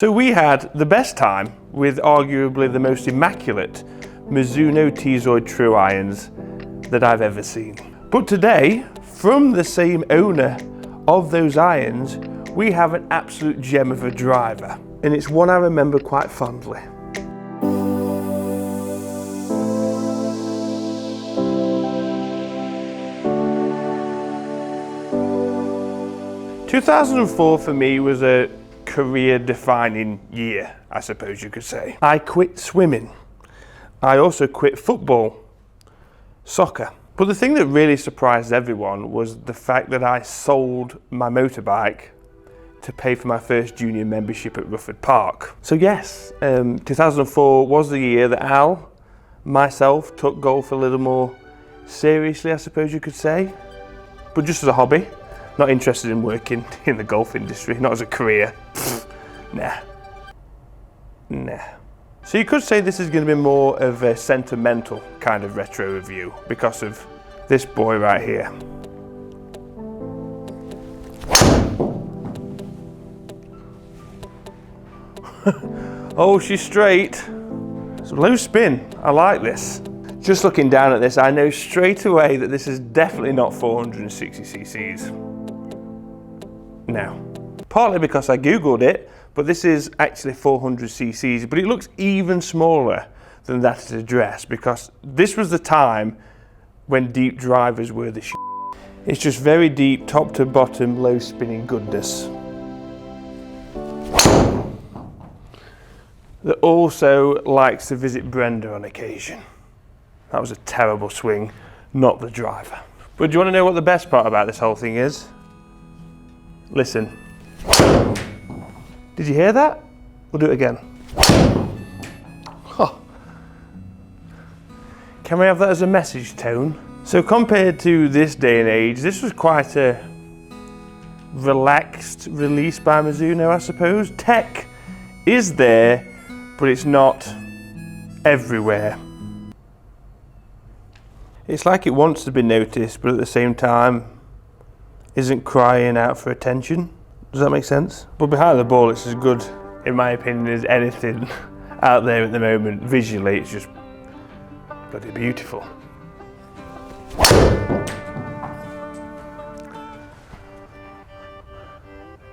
So we had the best time with arguably the most immaculate Mizuno T-Zoid True Irons that I've ever seen. But today, from the same owner of those irons, we have an absolute gem of a driver. And it's one I remember quite fondly. "2004 for me was a career-defining year, I suppose you could say. I quit swimming. I also quit football, soccer. But the thing that really surprised everyone was the fact that I sold my motorbike to pay for my first junior membership at Rufford Park. So yes, 2004 was the year that Al, myself, took golf a little more seriously, I suppose you could say. But just as a hobby. Not interested in working in the golf industry, not as a career. Nah. So you could say this is going to be more of a sentimental kind of retro review because of this boy right here. Oh, she's straight. It's a low spin. I like this. Just looking down at this, I know straight away that this is definitely not 460 cc's. No. Partly because I googled it, but this is actually 400 cc's, but it looks even smaller than that address because this was the time when deep drivers were the shit. It's just very deep, top to bottom, low spinning goodness. That also likes to visit Brenda on occasion. That was a terrible swing, not the driver. But do you want to know what the best part about this whole thing is? Listen. Did you hear that? We'll do it again. Oh. Can we have that as a message tone? So compared to this day and age, this was quite a relaxed release by Mizuno, I suppose. Tech is there, but it's not everywhere. It's like it wants to be noticed, but at the same time, isn't crying out for attention. Does that make sense? But behind the ball, it's as good, in my opinion, as anything out there at the moment. Visually, it's just bloody beautiful.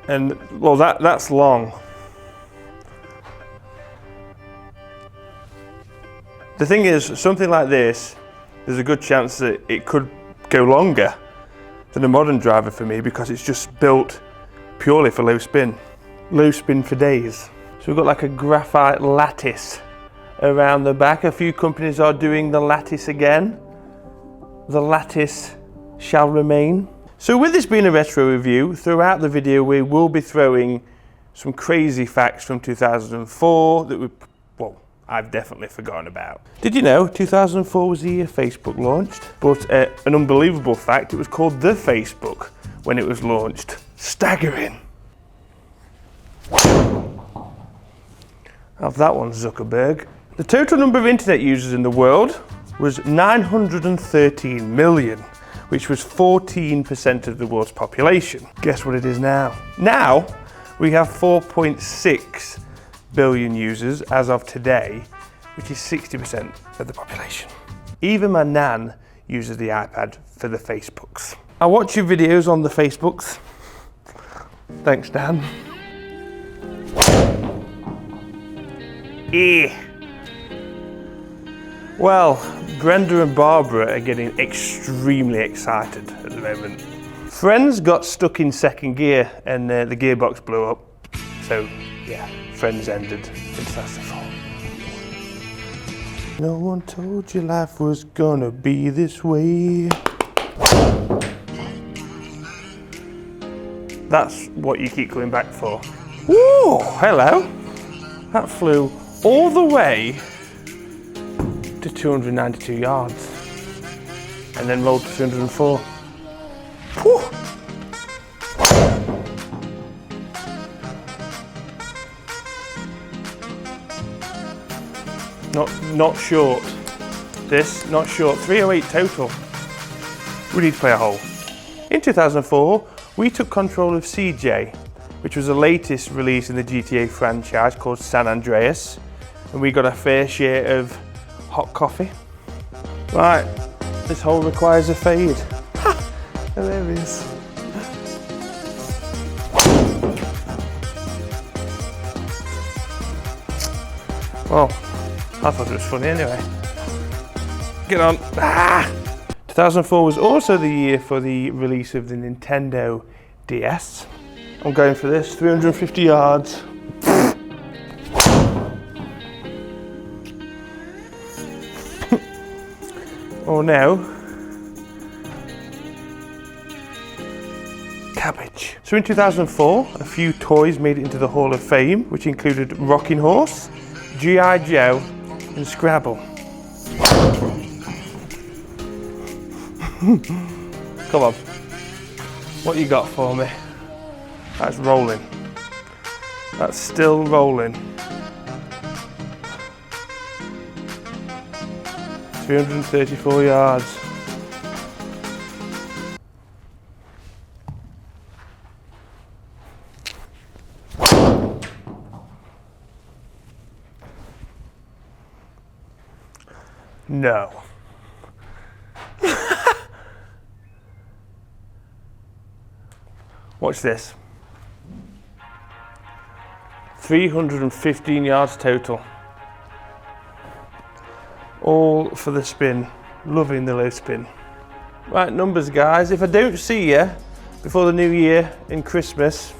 And, well, that's long. The thing is, something like this, there's a good chance that it could go longer than a modern driver for me because it's just built purely for low spin. Low spin for days. So we've got like a graphite lattice around the back. A few companies are doing the lattice again. The lattice shall remain. So with this being a retro review, throughout the video we will be throwing some crazy facts from 2004 that I've definitely forgotten about. Did you know 2004 was the year Facebook launched? But an unbelievable fact, it was called The Facebook when it was launched. Staggering. Have that one, Zuckerberg. The total number of internet users in the world was 913 million, which was 14% of the world's population. Guess what it is now? Now, we have 4.6 billion users as of today, which is 60% of the population. Even my nan uses the iPad for the Facebooks. I watch your videos on the Facebooks. Thanks, Dan. Well, Brenda and Barbara are getting extremely excited at the moment. Friends got stuck in second gear and the gearbox blew up. So, yeah. Friends ended in 2004. No one told you life was gonna be this way. That's what you keep coming back for. Whoa, hello. That flew all the way to 292 yards and then rolled to 204. Whew. Not short. This, not short. 308 total. We need to play a hole. In 2004, we took control of CJ, which was the latest release in the GTA franchise called San Andreas. And we got a fair share of hot coffee. Right, this hole requires a fade. Ha! Hilarious. Well, I thought it was funny anyway. Get on. Ah! 2004 was also the year for the release of the Nintendo DS. I'm going for this, 350 yards. Oh no. Cabbage. So in 2004, a few toys made it into the Hall of Fame, which included Rocking Horse, G.I. Joe, and Scrabble. Come on. What you got for me? That's rolling. That's still rolling. 334 yards. No. Watch this. 315 yards total. All for the spin. Loving the low spin. Right, numbers guys. If I don't see you before the new year and Christmas,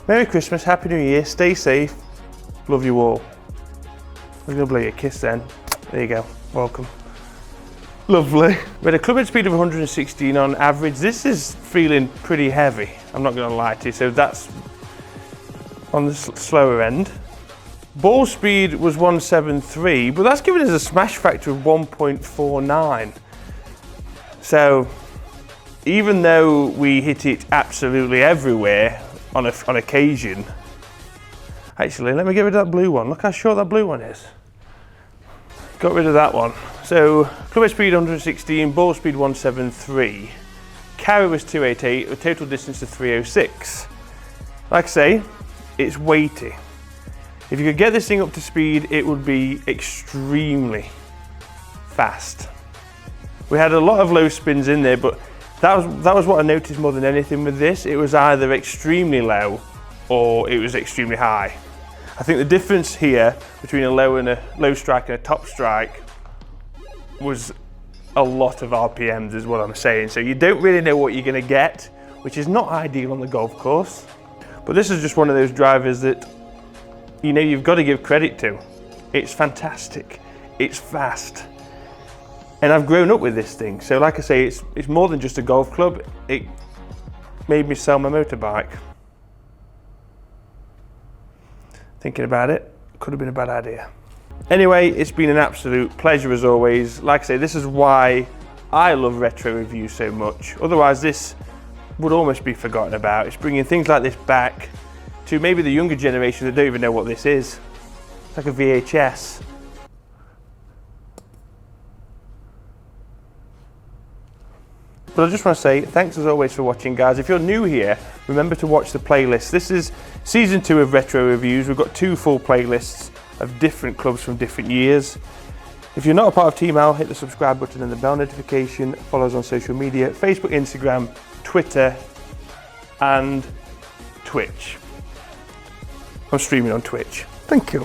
Merry Christmas, Happy New Year, stay safe, love you all. I was going to blow you a kiss then. There you go, welcome. Lovely. We had a club head speed of 116 on average. This is feeling pretty heavy, I'm not going to lie to you, so that's on the slower end. Ball speed was 173, but that's giving us a smash factor of 1.49. So even though we hit it absolutely everywhere on occasion, actually let me get rid of that blue one. Look how short that blue one is. Got rid of that one. So club head speed 116, ball speed 173, carry was 288, with total distance of 306. Like I say, it's weighty. If you could get this thing up to speed, it would be extremely fast. We had a lot of low spins in there, but that was what I noticed more than anything with this. It was either extremely low or it was extremely high. I think the difference here between a low strike and a top strike was a lot of RPMs is what I'm saying. So you don't really know what you're going to get, which is not ideal on the golf course. But this is just one of those drivers that you know you've got to give credit to. It's fantastic, it's fast. And I've grown up with this thing. So like I say, it's more than just a golf club. It made me sell my motorbike. Thinking about it, could have been a bad idea. Anyway, it's been an absolute pleasure as always. Like I say, this is why I love retro reviews so much. Otherwise this would almost be forgotten about. It's bringing things like this back to maybe the younger generation that don't even know what this is. It's like a VHS. But I just want to say thanks as always for watching guys. If you're new here, remember to watch the playlist. This is season 2 of Retro Reviews. We've got 2 full playlists of different clubs from different years. If you're not a part of TEAMAL, hit the subscribe button and the bell notification. Follow us on social media, Facebook, Instagram, Twitter, and Twitch. I'm streaming on Twitch. Thank you.